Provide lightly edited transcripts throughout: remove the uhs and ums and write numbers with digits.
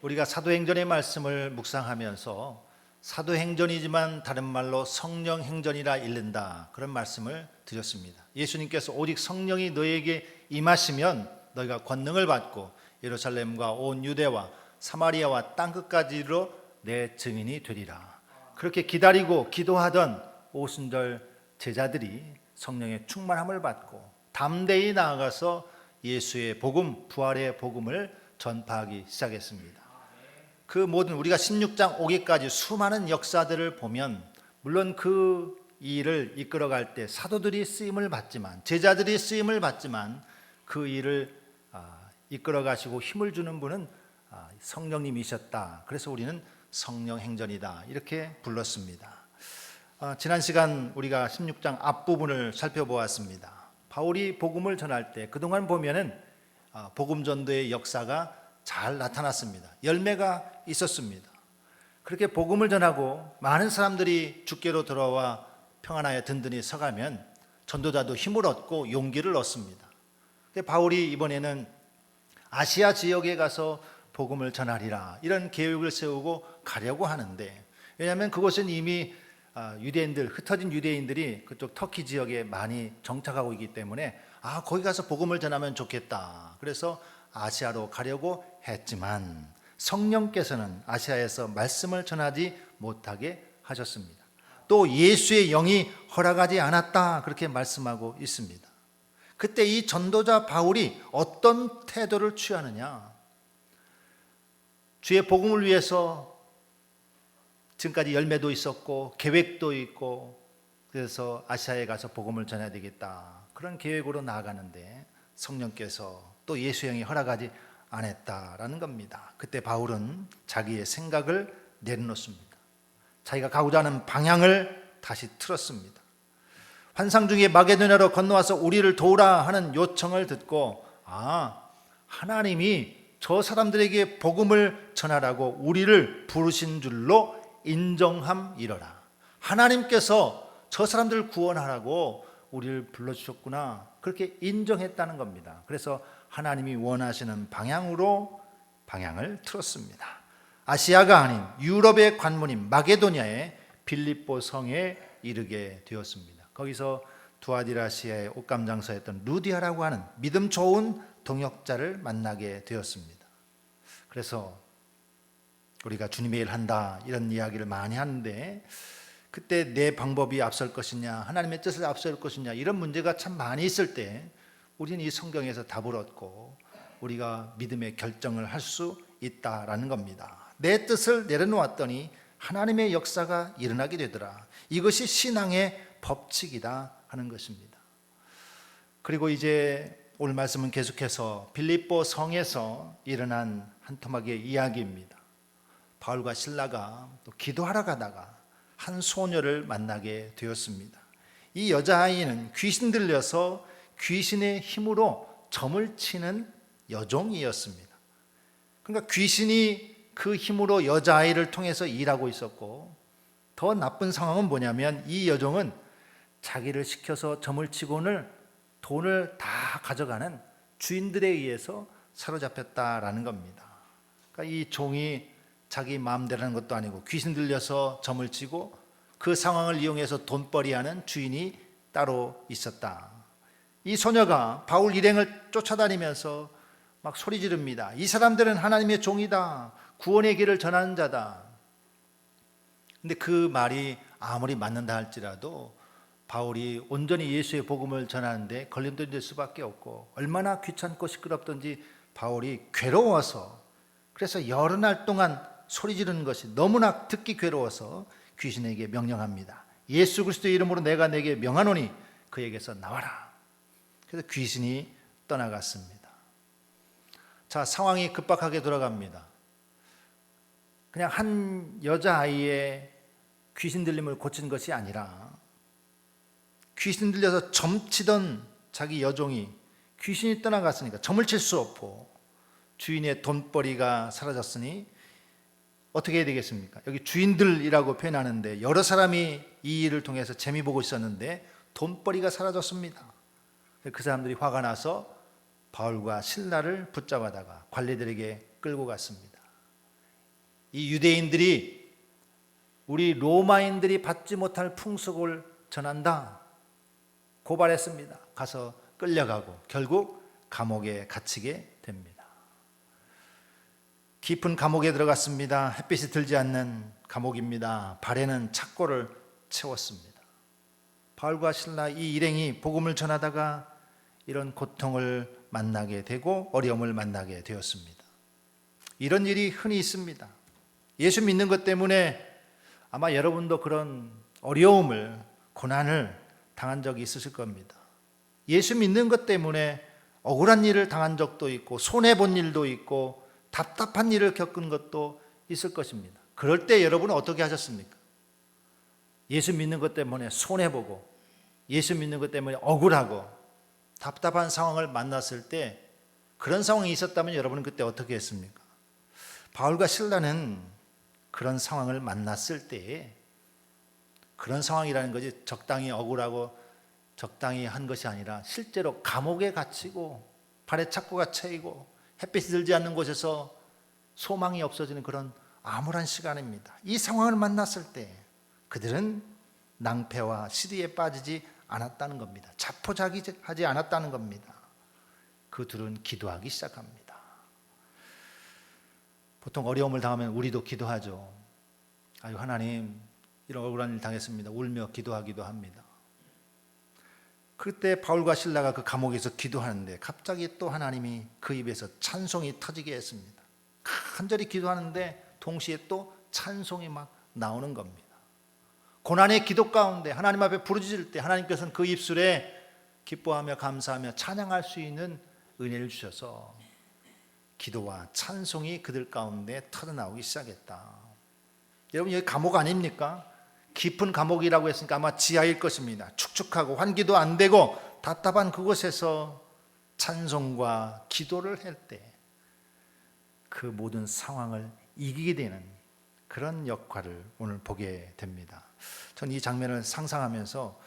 우리가 사도행전의 말씀을 묵상하면서 사도행전이지만 다른 말로 성령행전이라 읽는다, 그런 말씀을 드렸습니다. 예수님께서 오직 성령이 너에게 임하시면 너희가 권능을 받고 예루살렘과 온 유대와 사마리아와 땅끝까지로 내 증인이 되리라. 그렇게 기다리고 기도하던 오순절 제자들이 성령의 충만함을 받고 담대히 나아가서 예수의 복음, 부활의 복음을 전파하기 시작했습니다. 그 모든 우리가 16장 오기까지 수많은 역사들을 보면 물론 그 일을 이끌어갈 때 사도들이 쓰임을 받지만, 제자들이 쓰임을 받지만, 그 일을 이끌어 가시고 힘을 주는 분은 성령님이셨다. 그래서 우리는 성령 행전이다 이렇게 불렀습니다. 지난 시간 우리가 16장 앞부분을 살펴보았습니다. 바울이 복음을 전할 때 그동안 보면은 복음 전도의 역사가 잘 나타났습니다. 열매가 있었습니다. 그렇게 복음을 전하고 많은 사람들이 주께로 돌아와 평안하여 든든히 서가면 전도자도 힘을 얻고 용기를 얻습니다. 바울이 이번에는 아시아 지역에 가서 복음을 전하리라 이런 계획을 세우고 가려고 하는데, 왜냐하면 그곳은 이미 유대인들, 흩어진 유대인들이 그쪽 터키 지역에 많이 정착하고 있기 때문에 거기 가서 복음을 전하면 좋겠다. 그래서 아시아로 가려고 했지만 성령께서는 아시아에서 말씀을 전하지 못하게 하셨습니다. 또 예수의 영이 허락하지 않았다 그렇게 말씀하고 있습니다. 그때 이 전도자 바울이 어떤 태도를 취하느냐, 주의 복음을 위해서 지금까지 열매도 있었고 계획도 있고, 그래서 아시아에 가서 복음을 전해야 되겠다 그런 계획으로 나아가는데 성령께서 또 예수의 영이 허락하지 않았다라는 겁니다. 그때 바울은 자기의 생각을 내려놓습니다. 자기가 가고자 하는 방향을 다시 틀었습니다. 환상 중에 마게도냐로 건너와서 우리를 도우라 하는 요청을 듣고 하나님이 저 사람들에게 복음을 전하라고 우리를 부르신 줄로 인정함이러라. 하나님께서 저 사람들을 구원하라고 우리를 불러주셨구나 그렇게 인정했다는 겁니다. 그래서 하나님이 원하시는 방향으로 방향을 틀었습니다. 아시아가 아닌 유럽의 관문인 마게도냐의 빌립보 성에 이르게 되었습니다. 거기서 두아디라시아의 옷감장사였던 루디아라고 하는 믿음 좋은 동역자를 만나게 되었습니다. 그래서 우리가 주님의 일 한다 이런 이야기를 많이 하는데, 그때 내 방법이 앞설 것이냐, 하나님의 뜻을 앞설 것이냐, 이런 문제가 참 많이 있을 때 우리는 이 성경에서 답을 얻고 우리가 믿음의 결정을 할 수 있다라는 겁니다. 내 뜻을 내려놓았더니 하나님의 역사가 일어나게 되더라. 이것이 신앙의 법칙이다 하는 것입니다. 그리고 이제 오늘 말씀은 계속해서 빌립보 성에서 일어난 한 토막의 이야기입니다. 바울과 실라가 또 기도하러 가다가 한 소녀를 만나게 되었습니다. 이 여자아이는 귀신 들려서 귀신의 힘으로 점을 치는 여종이었습니다. 그러니까 귀신이 그 힘으로 여자아이를 통해서 일하고 있었고, 더 나쁜 상황은 뭐냐면 이 여종은 자기를 시켜서 점을 치고는 돈을 다 가져가는 주인들에 의해서 사로잡혔다라는 겁니다. 그러니까 이 종이 자기 마음대로 하는 것도 아니고 귀신 들려서 점을 치고 그 상황을 이용해서 돈벌이하는 주인이 따로 있었다. 이 소녀가 바울 일행을 쫓아다니면서 막 소리 지릅니다. 이 사람들은 하나님의 종이다. 구원의 길을 전하는 자다. 근데 그 말이 아무리 맞는다 할지라도 바울이 온전히 예수의 복음을 전하는데 걸림돌일 수밖에 없고, 얼마나 귀찮고 시끄럽던지 바울이 괴로워서, 그래서 여러 날 동안 소리 지르는 것이 너무나 듣기 괴로워서 귀신에게 명령합니다. 예수 그리스도의 이름으로 내가 내게 명하노니 그에게서 나와라. 그래서 귀신이 떠나갔습니다. 자, 상황이 급박하게 돌아갑니다. 그냥 한 여자아이의 귀신 들림을 고친 것이 아니라 귀신 들려서 점치던 자기 여종이 귀신이 떠나갔으니까 점을 칠 수 없고 주인의 돈벌이가 사라졌으니 어떻게 해야 되겠습니까? 여기 주인들이라고 표현하는데 여러 사람이 이 일을 통해서 재미 보고 있었는데 돈벌이가 사라졌습니다. 그 사람들이 화가 나서 바울과 실라를 붙잡아다가 관리들에게 끌고 갔습니다. 이 유대인들이 우리 로마인들이 받지 못할 풍속을 전한다 고발했습니다. 가서 끌려가고 결국 감옥에 갇히게 됩니다. 깊은 감옥에 들어갔습니다. 햇빛이 들지 않는 감옥입니다. 발에는 착고를 채웠습니다. 바울과 실라 이 일행이 복음을 전하다가 이런 고통을 만나게 되고 어려움을 만나게 되었습니다. 이런 일이 흔히 있습니다. 예수 믿는 것 때문에 아마 여러분도 그런 어려움을, 고난을 당한 적이 있으실 겁니다. 예수 믿는 것 때문에 억울한 일을 당한 적도 있고 손해본 일도 있고 답답한 일을 겪은 것도 있을 것입니다. 그럴 때 여러분은 어떻게 하셨습니까? 예수 믿는 것 때문에 손해보고 예수 믿는 것 때문에 억울하고 답답한 상황을 만났을 때 그런 상황이 있었다면 여러분은 그때 어떻게 했습니까? 바울과 실라는 그런 상황을 만났을 때 그런 상황이라는 것이 적당히 억울하고 적당히 한 것이 아니라 실제로 감옥에 갇히고 발에 착고가 채이고 햇빛이 들지 않는 곳에서 소망이 없어지는 그런 암울한 시간입니다. 이 상황을 만났을 때 그들은 낭패와 시리에 빠지지 않았다는 겁니다. 자포자기하지 않았다는 겁니다. 그 둘은 기도하기 시작합니다. 보통 어려움을 당하면 우리도 기도하죠. 아유 하나님 이런 억울한 일 당했습니다. 울며 기도하기도 합니다. 그때 바울과 실라가 그 감옥에서 기도하는데 갑자기 또 하나님이 그 입에서 찬송이 터지게 했습니다. 간절히 기도하는데 동시에 또 찬송이 막 나오는 겁니다. 고난의 기도 가운데 하나님 앞에 부르짖을 때 하나님께서는 그 입술에 기뻐하며 감사하며 찬양할 수 있는 은혜를 주셔서 기도와 찬송이 그들 가운데 터져나오기 시작했다. 여러분 여기 감옥 아닙니까? 깊은 감옥이라고 했으니까 아마 지하일 것입니다. 축축하고 환기도 안 되고 답답한 그곳에서 찬송과 기도를 할 때 그 모든 상황을 이기게 되는 그런 역할을 오늘 보게 됩니다. 전 이 장면을 상상하면서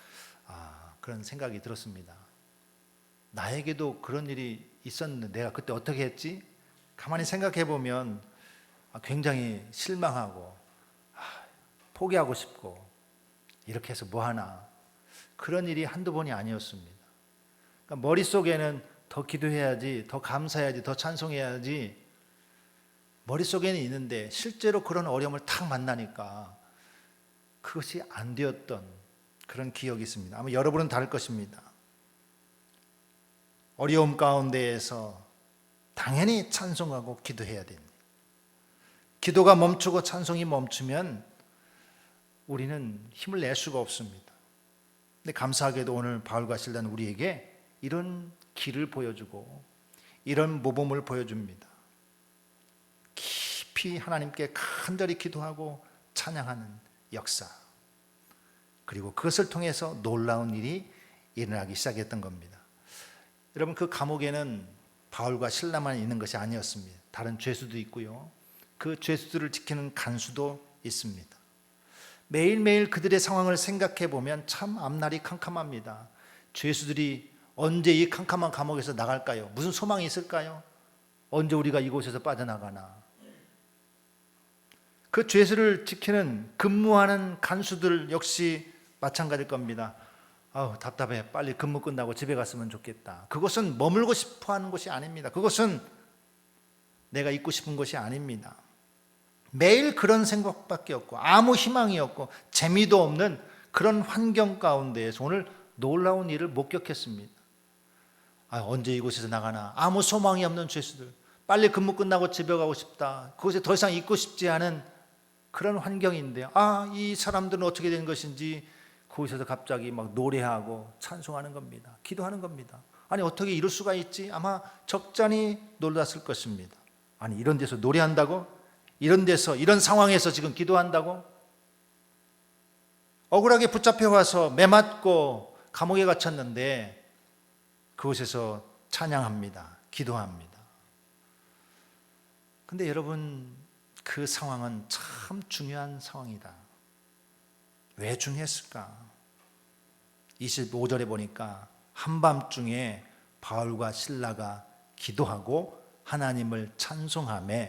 그런 생각이 들었습니다. 나에게도 그런 일이 있었는데 내가 그때 어떻게 했지? 가만히 생각해 보면 굉장히 실망하고 포기하고 싶고 이렇게 해서 뭐하나 그런 일이 한두 번이 아니었습니다. 그러니까 머릿속에는 더 기도해야지, 더 감사해야지, 더 찬송해야지 머릿속에는 있는데 실제로 그런 어려움을 탁 만나니까 그것이 안 되었던 그런 기억이 있습니다. 아마 여러분은 다를 것입니다. 어려움 가운데에서 당연히 찬송하고 기도해야 됩니다. 기도가 멈추고 찬송이 멈추면 우리는 힘을 낼 수가 없습니다. 근데 감사하게도 오늘 바울과 실라는 우리에게 이런 길을 보여주고 이런 모범을 보여줍니다. 깊이 하나님께 간절히 기도하고 찬양하는 역사, 그리고 그것을 통해서 놀라운 일이 일어나기 시작했던 겁니다. 여러분 그 감옥에는 바울과 실라만 있는 것이 아니었습니다. 다른 죄수도 있고요. 그 죄수들을 지키는 간수도 있습니다. 매일매일 그들의 상황을 생각해 보면 참 앞날이 캄캄합니다. 죄수들이 언제 이 캄캄한 감옥에서 나갈까요? 무슨 소망이 있을까요? 언제 우리가 이곳에서 빠져나가나? 그 죄수를 지키는 근무하는 간수들 역시 마찬가지일 겁니다. 답답해. 빨리 근무 끝나고 집에 갔으면 좋겠다. 그것은 머물고 싶어 하는 곳이 아닙니다. 그것은 내가 있고 싶은 것이 아닙니다. 매일 그런 생각밖에 없고 아무 희망이 없고 재미도 없는 그런 환경 가운데에서 오늘 놀라운 일을 목격했습니다. 언제 이곳에서 나가나? 아무 소망이 없는 죄수들, 빨리 근무 끝나고 집에 가고 싶다. 그곳에 더 이상 있고 싶지 않은 그런 환경인데 이 사람들은 어떻게 된 것인지 그곳에서 갑자기 막 노래하고 찬송하는 겁니다. 기도하는 겁니다. 아니 어떻게 이럴 수가 있지? 아마 적잖이 놀랐을 것입니다. 아니 이런 데서 노래한다고? 이런 데서 이런 상황에서 지금 기도한다고? 억울하게 붙잡혀 와서 매맞고 감옥에 갇혔는데 그곳에서 찬양합니다. 기도합니다. 근데 여러분 그 상황은 참 중요한 상황이다. 왜 중요했을까? 25절에 보니까 한밤중에 바울과 실라가 기도하고 하나님을 찬송하며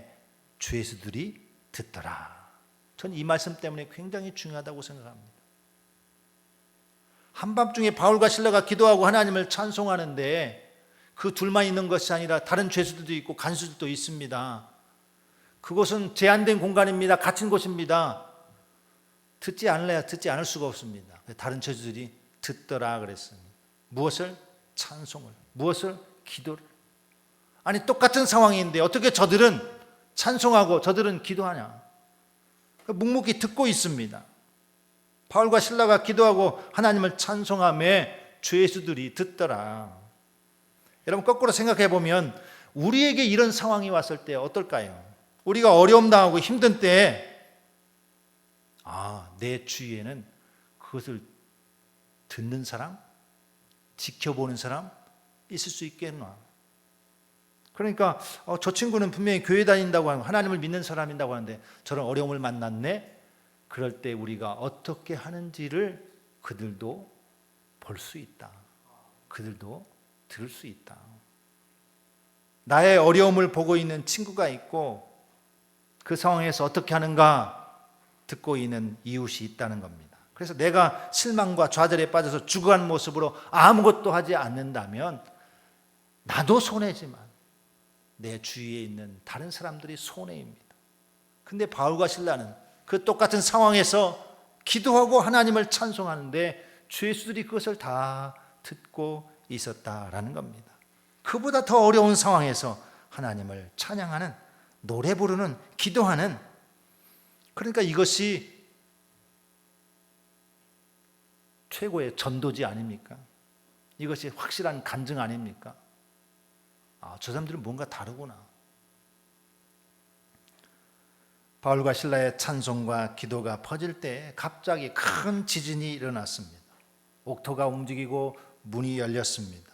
죄수들이 듣더라. 전 이 말씀 때문에 굉장히 중요하다고 생각합니다. 한밤중에 바울과 실라가 기도하고 하나님을 찬송하는데 그 둘만 있는 것이 아니라 다른 죄수들도 있고 간수들도 있습니다. 그곳은 제한된 공간입니다. 갇힌 곳입니다. 듣지 않을래야 듣지 않을 수가 없습니다. 다른 죄수들이 듣더라 그랬습니다. 무엇을? 찬송을. 무엇을? 기도를. 아니 똑같은 상황인데 어떻게 저들은 찬송하고 저들은 기도하냐? 묵묵히 듣고 있습니다. 바울과 실라가 기도하고 하나님을 찬송하며 죄수들이 듣더라. 여러분 거꾸로 생각해 보면 우리에게 이런 상황이 왔을 때 어떨까요? 우리가 어려움 당하고 힘든 때에 내 주위에는 그것을 듣는 사람, 지켜보는 사람 있을 수 있겠나? 그러니까 저 친구는 분명히 교회 다닌다고 하고 하나님을 믿는 사람이라고 하는데 저런 어려움을 만났네. 그럴 때 우리가 어떻게 하는지를 그들도 볼 수 있다. 그들도 들을 수 있다. 나의 어려움을 보고 있는 친구가 있고 그 상황에서 어떻게 하는가 듣고 있는 이웃이 있다는 겁니다. 그래서 내가 실망과 좌절에 빠져서 죽어간 모습으로 아무것도 하지 않는다면 나도 손해지만 내 주위에 있는 다른 사람들이 손해입니다. 근데 바울과 실라는 그 똑같은 상황에서 기도하고 하나님을 찬송하는데 죄수들이 그것을 다 듣고 있었다라는 겁니다. 그보다 더 어려운 상황에서 하나님을 찬양하는, 노래 부르는, 기도하는, 그러니까 이것이 최고의 전도지 아닙니까? 이것이 확실한 간증 아닙니까? 저 사람들은 뭔가 다르구나. 바울과 실라의 찬송과 기도가 퍼질 때 갑자기 큰 지진이 일어났습니다. 옥토가 움직이고 문이 열렸습니다.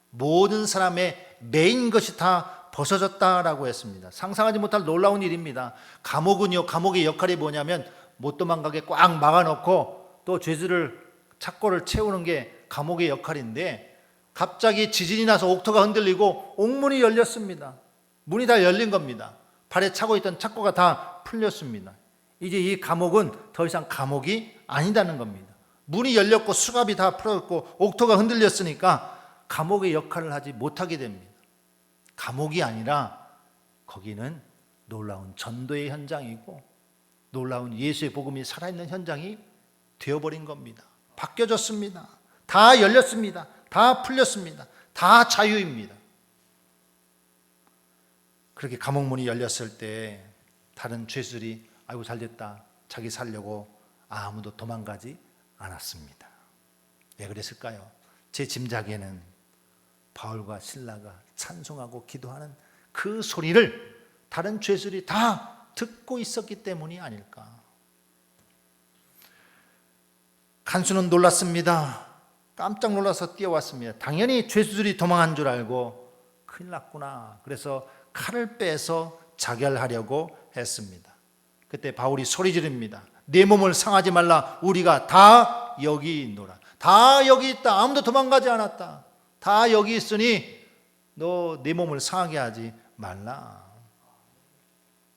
모든 사람의 메인 것이 다 벗어졌다라고 했습니다. 상상하지 못할 놀라운 일입니다. 감옥은요, 감옥의 역할이 뭐냐면 못 도망가게 꽉 막아놓고 또 죄수를 착고를 채우는 게 감옥의 역할인데 갑자기 지진이 나서 옥토가 흔들리고 옥문이 열렸습니다. 문이 다 열린 겁니다. 발에 차고 있던 착고가 다 풀렸습니다. 이제 이 감옥은 더 이상 감옥이 아니다는 겁니다. 문이 열렸고 수갑이 다 풀었고 옥토가 흔들렸으니까 감옥의 역할을 하지 못하게 됩니다. 감옥이 아니라 거기는 놀라운 전도의 현장이고 놀라운 예수의 복음이 살아있는 현장이 되어버린 겁니다. 바뀌어졌습니다. 다 열렸습니다. 다 풀렸습니다. 다 자유입니다. 그렇게 감옥문이 열렸을 때 다른 죄수들이 아이고 잘됐다 자기 살려고 아무도 도망가지 않았습니다. 왜 그랬을까요? 제 짐작에는 바울과 실라가 찬송하고 기도하는 그 소리를 다른 죄수들이 다 듣고 있었기 때문이 아닐까. 간수는 놀랐습니다. 깜짝 놀라서 뛰어왔습니다. 당연히 죄수들이 도망한 줄 알고 큰일 났구나. 그래서 칼을 빼서 자결하려고 했습니다. 그때 바울이 소리 지릅니다. 내 몸을 상하지 말라. 우리가 다 여기 있노라. 다 여기 있다. 아무도 도망가지 않았다. 다 여기 있으니 너 내 몸을 상하게 하지 말라.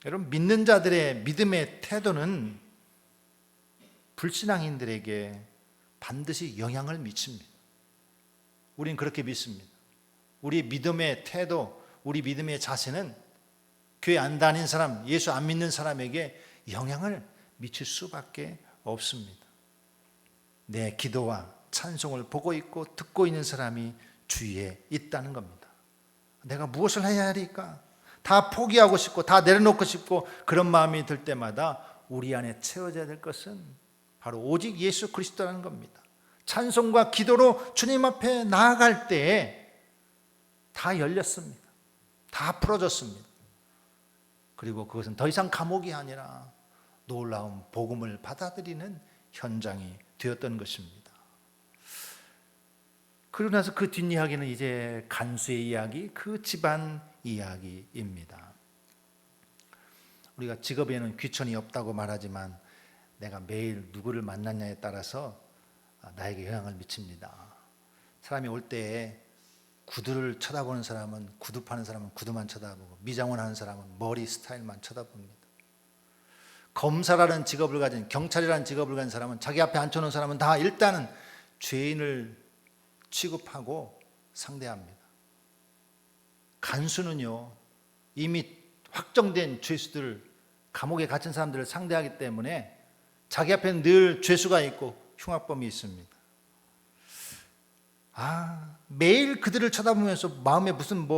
여러분, 믿는 자들의 믿음의 태도는 불신앙인들에게 반드시 영향을 미칩니다. 우린 그렇게 믿습니다. 우리 믿음의 태도, 우리 믿음의 자세는 교회 안 다닌 사람, 예수 안 믿는 사람에게 영향을 미칠 수밖에 없습니다. 내 기도와 찬송을 보고 있고 듣고 있는 사람이 주위에 있다는 겁니다. 내가 무엇을 해야 할까? 다 포기하고 싶고 다 내려놓고 싶고 그런 마음이 들 때마다 우리 안에 채워져야 될 것은 바로 오직 예수 그리스도라는 겁니다. 찬송과 기도로 주님 앞에 나아갈 때에 다 열렸습니다. 다 풀어졌습니다. 그리고 그것은 더 이상 감옥이 아니라 놀라운 복음을 받아들이는 현장이 되었던 것입니다. 그러고 나서 그 뒷이야기는 이제 간수의 이야기, 그 집안 이야기입니다. 우리가 직업에는 귀천이 없다고 말하지만 내가 매일 누구를 만났냐에 따라서 나에게 영향을 미칩니다. 사람이 올 때에 구두를 쳐다보는 사람은 구두 파는 사람은 구두만 쳐다보고 미장원 하는 사람은 머리 스타일만 쳐다봅니다. 검사라는 직업을 가진, 경찰이라는 직업을 가진 사람은, 자기 앞에 앉혀놓은 사람은 다 일단은 죄인을 취급하고 상대합니다. 간수는요, 이미 확정된 죄수들, 감옥에 갇힌 사람들을 상대하기 때문에 자기 앞에는 늘 죄수가 있고 흉악범이 있습니다. 매일 그들을 쳐다보면서 마음에 무슨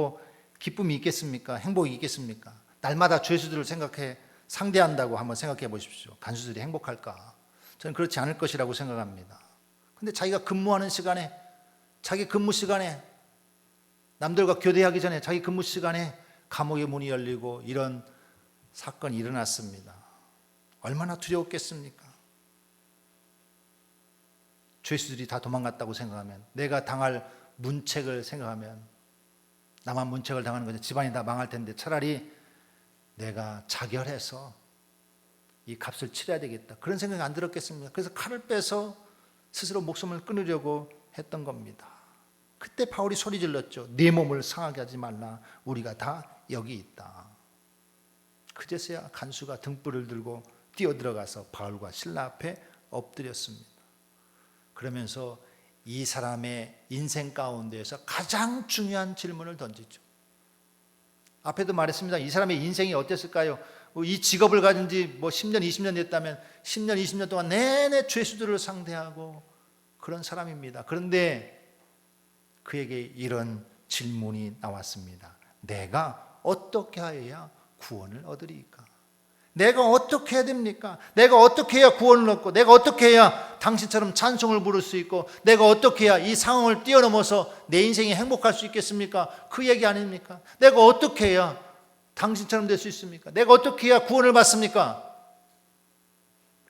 기쁨이 있겠습니까? 행복이 있겠습니까? 날마다 죄수들을 생각해 상대한다고 한번 생각해 보십시오. 간수들이 행복할까? 저는 그렇지 않을 것이라고 생각합니다. 근데 자기가 근무하는 시간에, 자기 근무 시간에, 남들과 교대하기 전에 자기 근무 시간에 감옥의 문이 열리고 이런 사건이 일어났습니다. 얼마나 두려웠겠습니까? 죄수들이 다 도망갔다고 생각하면, 내가 당할 문책을 생각하면, 나만 문책을 당하는 거죠. 집안이 다 망할 텐데 차라리 내가 자결해서 이 값을 치러야 되겠다, 그런 생각이 안 들었겠습니까? 그래서 칼을 빼서 스스로 목숨을 끊으려고 했던 겁니다. 그때 바울이 소리 질렀죠. 네 몸을 상하게 하지 말라. 우리가 다 여기 있다. 그제서야 간수가 등불을 들고 뛰어들어가서 바울과 실라 앞에 엎드렸습니다. 그러면서 이 사람의 인생 가운데에서 가장 중요한 질문을 던지죠. 앞에도 말했습니다. 이 사람의 인생이 어땠을까요? 이 직업을 가진 지 10년, 20년 됐다면 10년, 20년 동안 내내 죄수들을 상대하고 그런 사람입니다. 그런데 그에게 이런 질문이 나왔습니다. 내가 어떻게 하여야 구원을 얻으리까? 내가 어떻게 해야 됩니까? 내가 어떻게 해야 구원을 얻고, 내가 어떻게 해야 당신처럼 찬송을 부를 수 있고, 내가 어떻게 해야 이 상황을 뛰어넘어서 내 인생이 행복할 수 있겠습니까? 그 얘기 아닙니까? 내가 어떻게 해야 당신처럼 될 수 있습니까? 내가 어떻게 해야 구원을 받습니까?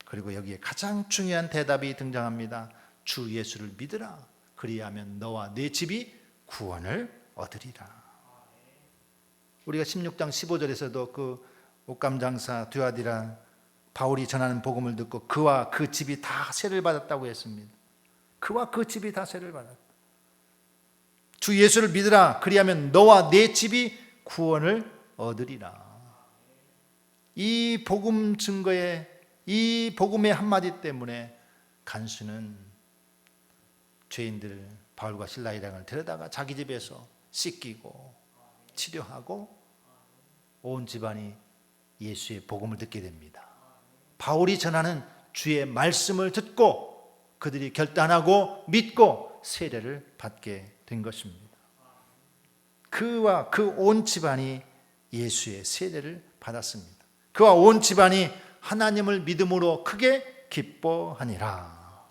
그리고 여기에 가장 중요한 대답이 등장합니다. 주 예수를 믿으라. 그리하면 너와 네 집이 구원을 얻으리라. 우리가 16장 15절에서도 그 옷감장사 드요아디라 바울이 전하는 복음을 듣고 그와 그 집이 다 세를 받았다고 했습니다. 그와 그 집이 다 세를 받았다. 주 예수를 믿으라. 그리하면 너와 네 집이 구원을 얻으리라. 이 복음 증거에, 이 복음의 한마디 때문에 간수는 죄인들 바울과 실라이랑을 데려다가 자기 집에서 씻기고 치료하고 온 집안이 예수의 복음을 듣게 됩니다. 바울이 전하는 주의 말씀을 듣고 그들이 결단하고 믿고 세례를 받게 된 것입니다. 그와 그 온 집안이 예수의 세례를 받았습니다. 그와 온 집안이 하나님을 믿음으로 크게 기뻐하니라.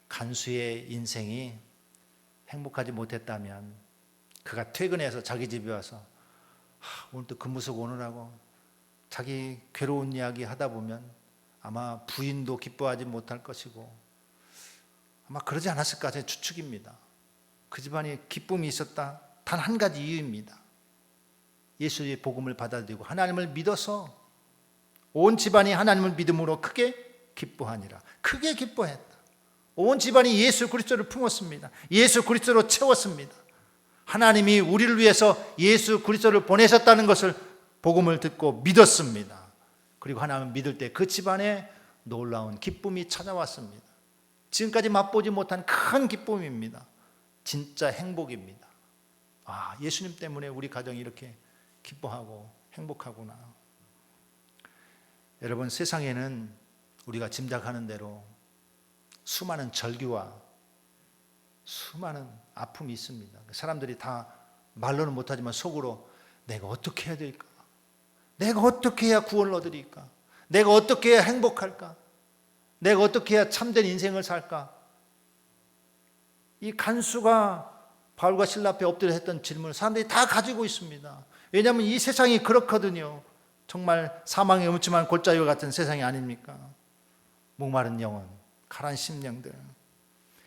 간수의 인생이 행복하지 못했다면 그가 퇴근해서 자기 집에 와서 오늘 또 근무 서고 오느라고 자기 괴로운 이야기 하다 보면 아마 부인도 기뻐하지 못할 것이고 아마 그러지 않았을까 제 추측입니다. 그 집안에 기쁨이 있었다. 단 한 가지 이유입니다. 예수의 복음을 받아들이고 하나님을 믿어서 온 집안이 하나님을 믿음으로 크게 기뻐하니라. 크게 기뻐했다. 온 집안이 예수 그리스도를 품었습니다. 예수 그리스도로 채웠습니다. 하나님이 우리를 위해서 예수 그리스도를 보내셨다는 것을 복음을 듣고 믿었습니다. 그리고 하나님을 믿을 때 그 집안에 놀라운 기쁨이 찾아왔습니다. 지금까지 맛보지 못한 큰 기쁨입니다. 진짜 행복입니다. 예수님 때문에 우리 가정이 이렇게 기뻐하고 행복하구나. 여러분, 세상에는 우리가 짐작하는 대로 수많은 절규와 수많은 아픔이 있습니다. 사람들이 다 말로는 못하지만 속으로 내가 어떻게 해야 될까? 내가 어떻게 해야 구원을 얻으리까? 내가 어떻게 해야 행복할까? 내가 어떻게 해야 참된 인생을 살까? 이 간수가 바울과 실라 앞에 엎드려 했던 질문을 사람들이 다 가지고 있습니다. 왜냐하면 이 세상이 그렇거든요. 정말 사망의 음침한 골짜기와 같은 세상이 아닙니까? 목마른 영혼, 가란 심령들,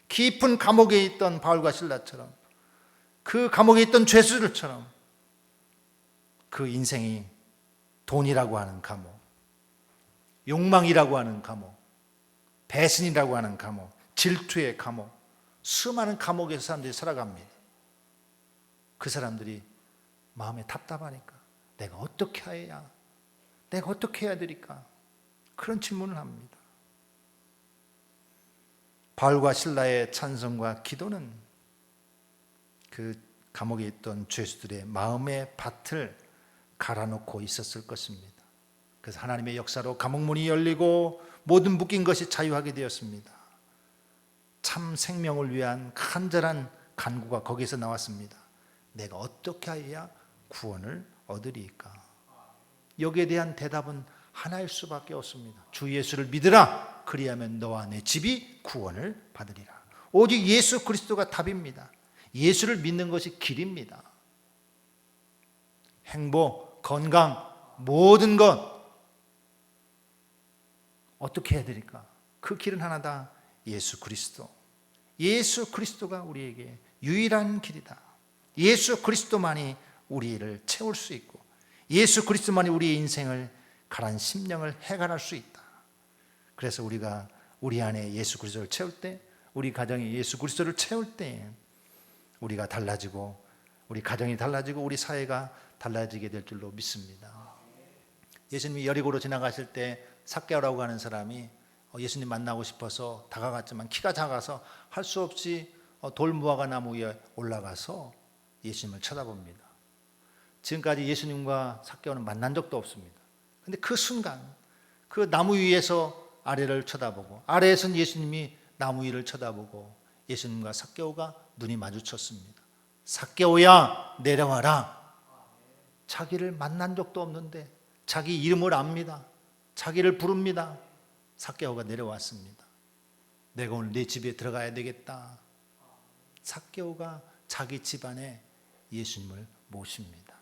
깊은 감옥에 있던 바울과 실라처럼, 그 감옥에 있던 죄수들처럼 그 인생이 돈이라고 하는 감옥, 욕망이라고 하는 감옥, 배신이라고 하는 감옥, 질투의 감옥, 수많은 감옥에서 사람들이 살아갑니다. 그 사람들이 마음에 답답하니까 내가 어떻게 해야 내가 어떻게 해야 되리까? 그런 질문을 합니다. 바울과 실라의 찬송과 기도는 그 감옥에 있던 죄수들의 마음의 밭을 갈아놓고 있었을 것입니다. 그래서 하나님의 역사로 감옥문이 열리고 모든 묶인 것이 자유하게 되었습니다. 참 생명을 위한 간절한 간구가 거기서 나왔습니다. 내가 어떻게 해야 구원을 얻으리까? 여기에 대한 대답은 하나일 수밖에 없습니다. 주 예수를 믿으라. 그리하면 너와 내 집이 구원을 받으리라. 오직 예수 그리스도가 답입니다. 예수를 믿는 것이 길입니다. 행복, 건강, 모든 것 어떻게 해야 되니까? 그 길은 하나다. 예수 그리스도. 예수 그리스도가 우리에게 유일한 길이다. 예수 그리스도만이 우리를 채울 수 있고 예수 그리스도만이 우리의 인생을 가란 심령을 해결할 수 있다. 그래서 우리가 우리 안에 예수 그리스도를 채울 때, 우리 가정에 예수 그리스도를 채울 때 우리가 달라지고 우리 가정이 달라지고 우리 사회가 달라지게 될 줄로 믿습니다. 예수님이 여리고로 지나가실 때 삭개오라고 하는 사람이 예수님 만나고 싶어서 다가갔지만 키가 작아서 할 수 없이 돌무화과 나무 위에 올라가서 예수님을 쳐다봅니다. 지금까지 예수님과 삭개오는 만난 적도 없습니다. 그런데 그 순간 그 나무 위에서 아래를 쳐다보고 아래에서는 예수님이 나무 위를 쳐다보고 예수님과 삭개오가 눈이 마주쳤습니다. 삭개오야 내려와라. 자기를 만난 적도 없는데 자기 이름을 압니다. 자기를 부릅니다. 삭개오가 내려왔습니다. 내가 오늘 내 집에 들어가야 되겠다. 삭개오가 자기 집안에 예수님을 모십니다.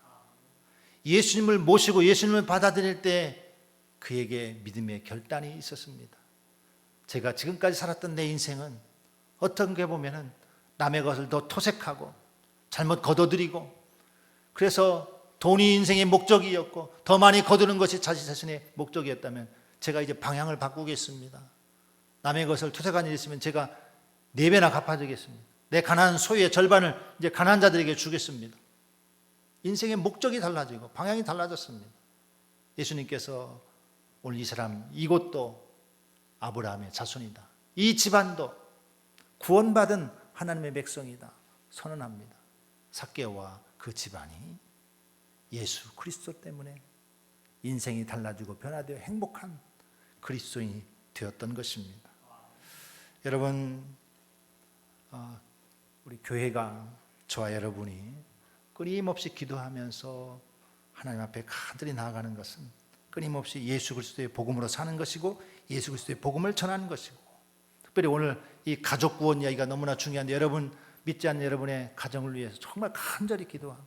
예수님을 모시고 예수님을 받아들일 때 그에게 믿음의 결단이 있었습니다. 제가 지금까지 살았던 내 인생은 어떻게 보면 남의 것을 더 토색하고 잘못 거둬들이고 그래서 돈이 인생의 목적이었고 더 많이 거두는 것이 자신 자신의 목적이었다면 제가 이제 방향을 바꾸겠습니다. 남의 것을 토색한 일이 있으면 제가 4배나 갚아주겠습니다. 내 가난한 소유의 절반을 이제 가난한 자들에게 주겠습니다. 인생의 목적이 달라지고 방향이 달라졌습니다. 예수님께서 오늘 이 사람 이곳도 아브라함의 자손이다. 이 집안도 구원받은 하나님의 백성이다. 선언합니다. 삭개오와 그 집안이 예수 그리스도 때문에 인생이 달라지고 변화되어 행복한 그리스도인이 되었던 것입니다. 여러분, 우리 교회가 저와 여러분이 끊임없이 기도하면서 하나님 앞에 간절히 나아가는 것은 끊임없이 예수 그리스도의 복음으로 사는 것이고 예수 그리스도의 복음을 전하는 것이고 특별히 오늘 이 가족 구원 이야기가 너무나 중요한데 여러분 믿지 않는 여러분의 가정을 위해서 정말 간절히 기도하고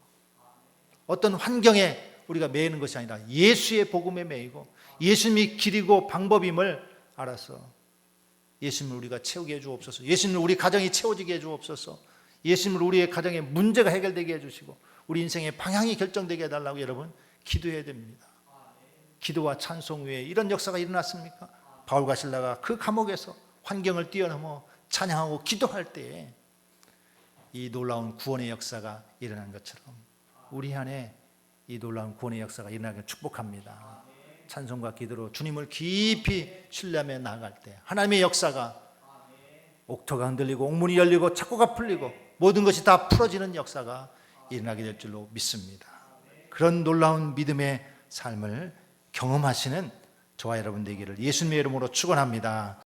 어떤 환경에 우리가 매이는 것이 아니라 예수의 복음에 매이고 예수님이 길이고 방법임을 알아서 예수님을 우리가 채우게 해주옵소서. 예수님을 우리 가정이 채워지게 해주옵소서. 예수님을 우리의 가정의 문제가 해결되게 해주시고 우리 인생의 방향이 결정되게 해달라고 여러분 기도해야 됩니다. 기도와 찬송 외에 이런 역사가 일어났습니까? 바울과 실라가 그 감옥에서 환경을 뛰어넘어 찬양하고 기도할 때에 이 놀라운 구원의 역사가 일어난 것처럼 우리 안에 이 놀라운 구원의 역사가 일어나길 축복합니다. 찬송과 기도로 주님을 깊이 신뢰하며 나아갈 때 하나님의 역사가 옥토가 흔들리고 옥문이 열리고 착고가 풀리고 모든 것이 다 풀어지는 역사가 일어나게 될 줄로 믿습니다. 그런 놀라운 믿음의 삶을 경험하시는 저와 여러분 되기를 예수님의 이름으로 축원합니다.